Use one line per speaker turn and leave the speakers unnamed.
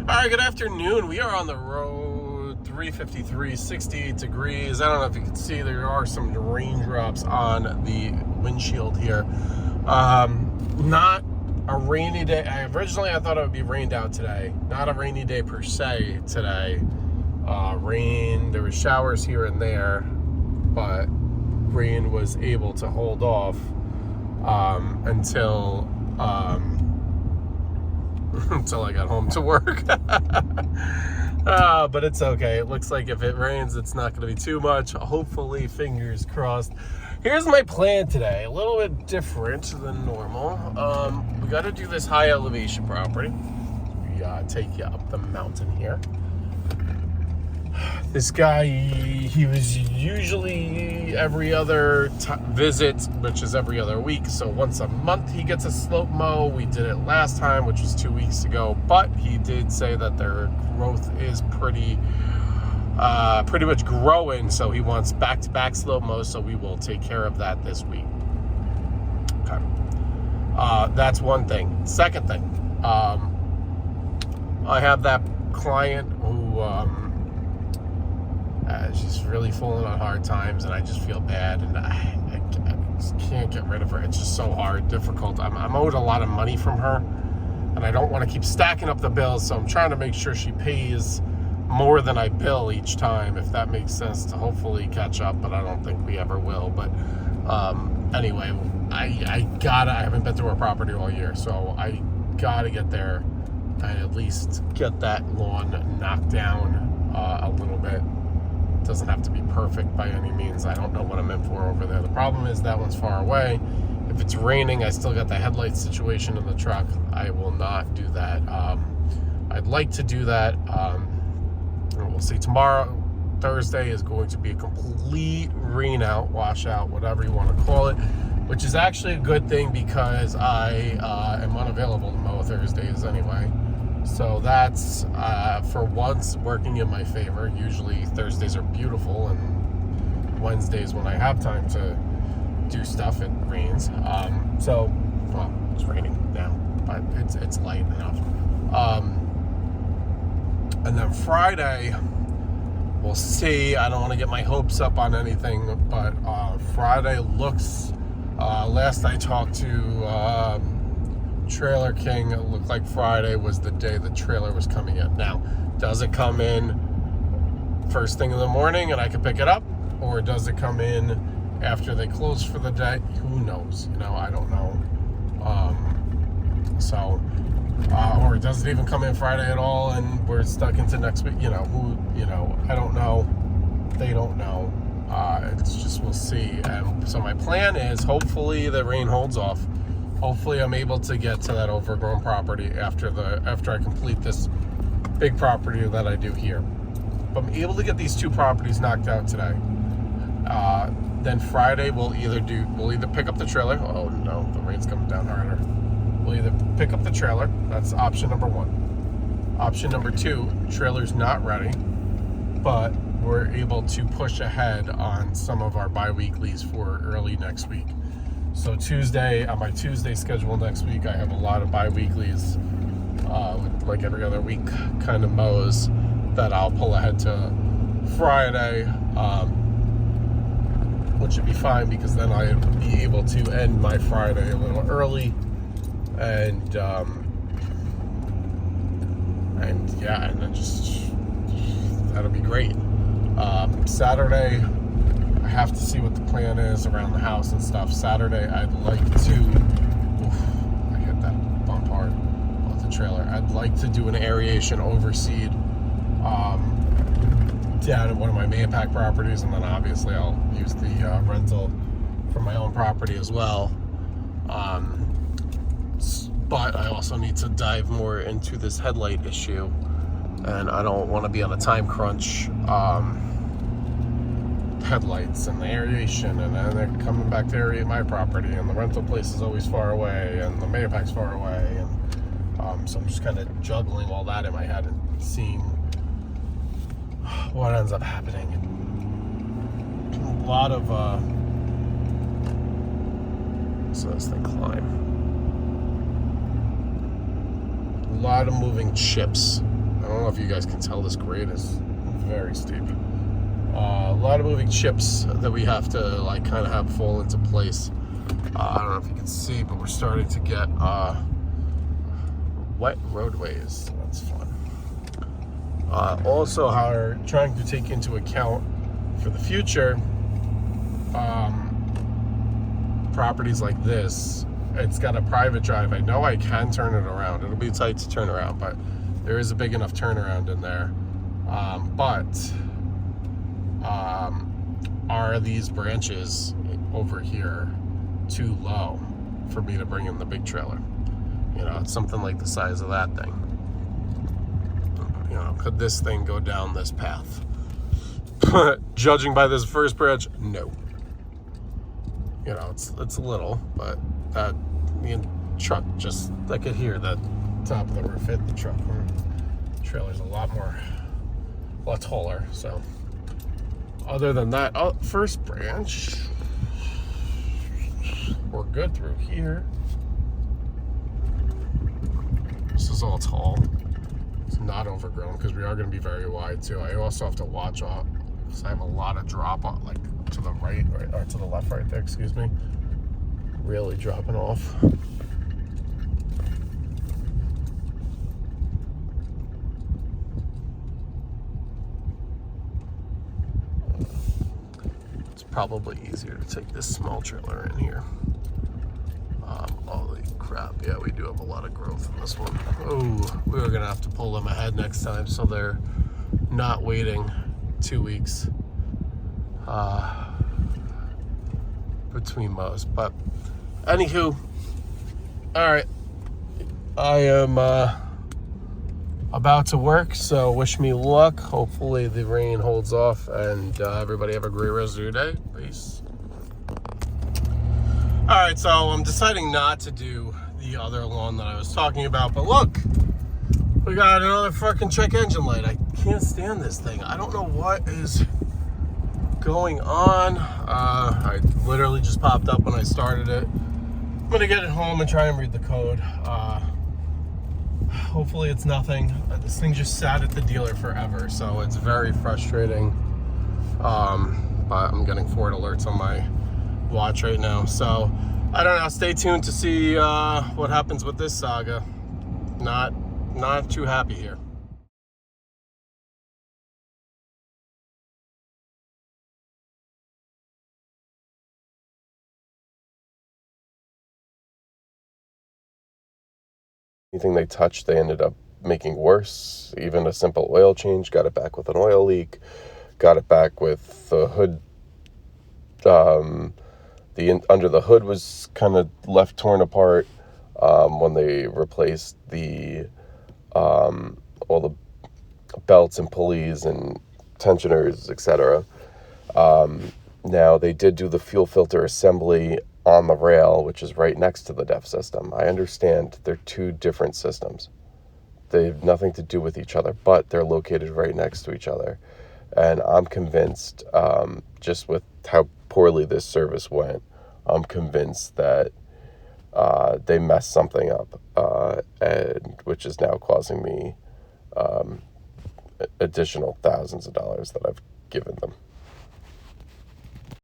All right, good afternoon. We are on the road, 353, 68 degrees. I don't know if you can see, there are some raindrops on the windshield here. Not a rainy day. Originally, I thought it would be rained out today. Not a rainy day per se today. Rain, there were showers here and there, but rain was able to hold off until I got home to work. But it's okay. It looks like if it rains, it's not going to be too much. Hopefully, fingers crossed. Here's my plan today. A little bit different than normal. We got to do this high elevation property. We take you up the mountain here. This guy, he was usually every other visit, which is every other week. So once a month he gets a slope mow. We did it last time, which was 2 weeks ago. But he did say that their growth is pretty much growing. So he wants back-to-back slope mows. So we will take care of that this week. Okay. That's one thing. Second thing, I have that client who she's really falling on hard times, and I just feel bad, and I just can't get rid of her. It's just so hard, difficult. I'm owed a lot of money from her, and I don't want to keep stacking up the bills, so I'm trying to make sure she pays more than I bill each time, if that makes sense, to hopefully catch up, but I don't think we ever will. But anyway, I haven't been through her property all year, so I gotta get there and at least get that lawn knocked down a little bit. Doesn't have to be perfect by any means. I don't know what I'm in for over there. The problem is that one's far away. If it's raining, I still got the headlight situation in the truck. I will not do that. I'd like to do that. We'll see. Tomorrow, Thursday, is going to be a complete rain out, washout, whatever you want to call it, which is actually a good thing because I am unavailable to mow Thursdays anyway. So that's, for once, working in my favor. Usually Thursdays are beautiful, and Wednesdays, when I have time to do stuff, it rains. Well, it's raining now, but it's light enough. And then Friday, we'll see. I don't want to get my hopes up on anything, but Friday looks, last I talked to Trailer King, it looked like Friday was the day the trailer was coming in. Now, does it come in first thing in the morning and I can pick it up, or does it come in after they close for the day? Who knows? I don't know. Or does it even come in Friday at all and we're stuck into next week? I don't know. They don't know. It's just, we'll see. So my plan is, hopefully the rain holds off. Hopefully I'm able to get to that overgrown property after I complete this big property that I do here. If I'm able to get these two properties knocked out today, then Friday we'll either pick up the trailer. Oh no, the rain's coming down harder. We'll either pick up the trailer. That's option number one. Option number two, trailer's not ready, but we're able to push ahead on some of our bi-weeklies for early next week. So on my Tuesday schedule next week, I have a lot of bi-weeklies, like every other week kind of mows that I'll pull ahead to Friday, which should be fine because then I'll be able to end my Friday a little early, and then just, that'll be great. Saturday, I have to see what the plan is around the house and stuff. Saturday, I'd like to, I hit that bump hard off the trailer. I'd like to do an aeration overseed down at one of my Mayapack properties, and then obviously I'll use the rental for my own property as well. But I also need to dive more into this headlight issue, and I don't want to be on a time crunch. Headlights and the aeration, and then they're coming back to aerate my property, and the rental place is always far away, and the Mayapack's far away, and so I'm just kind of juggling all that in my head and seeing what ends up happening. A lot of so this thing climb. A lot of moving chips don't know if you guys can tell, this grade is very steep. A lot of moving chips that we have to like kind of have fall into place. I don't know if you can see, but we're starting to get wet roadways. So that's fun. Also, how we're trying to take into account for the future, properties like this, it's got a private drive. I know I can turn it around. It'll be tight to turn around, but there is a big enough turnaround in there. Are these branches over here too low for me to bring in the big trailer? You know, it's something like the size of that thing. You know, could this thing go down this path? Judging by this first branch, no. You know, it's little, but that truck just, I could hear the top of the roof hit the truck. The trailer's a lot taller. So other than that, first branch, we're good through here. This is all tall. It's not overgrown because we are going to be very wide too. I also have to watch out because I have a lot of drop on, like to the right, or to the left right there, excuse me. Really dropping off. It's probably easier to take this small trailer in here. Holy crap, yeah, we do have a lot of growth in this one. Oh, we're gonna have to pull them ahead next time so they're not waiting 2 weeks between mows. But anywho, all right, I am about to work, so wish me luck. Hopefully the rain holds off, and everybody have a great rest of your day. Peace. All right, so I'm deciding not to do the other lawn that I was talking about, but look, we got another fucking check engine light. I can't stand this thing. I don't know what is going on. I literally just popped up when I started it. I'm gonna get it home and try and read the code. Hopefully it's nothing. This thing just sat at the dealer forever, so it's very frustrating. But I'm getting Ford alerts on my watch right now, so I don't know. Stay tuned to see what happens with this saga. Not too happy here. Anything they touched, they ended up making worse. Even a simple oil change, got it back with an oil leak, got it back with the hood. Under the hood was kind of left torn apart when they replaced all the belts and pulleys and tensioners, etc. Now they did do the fuel filter assembly on the rail, which is right next to the DEF system. I understand they're two different systems. They have nothing to do with each other, but they're located right next to each other. And I'm convinced, just with how poorly this service went, I'm convinced that they messed something up, and which is now causing me additional thousands of dollars that I've given them.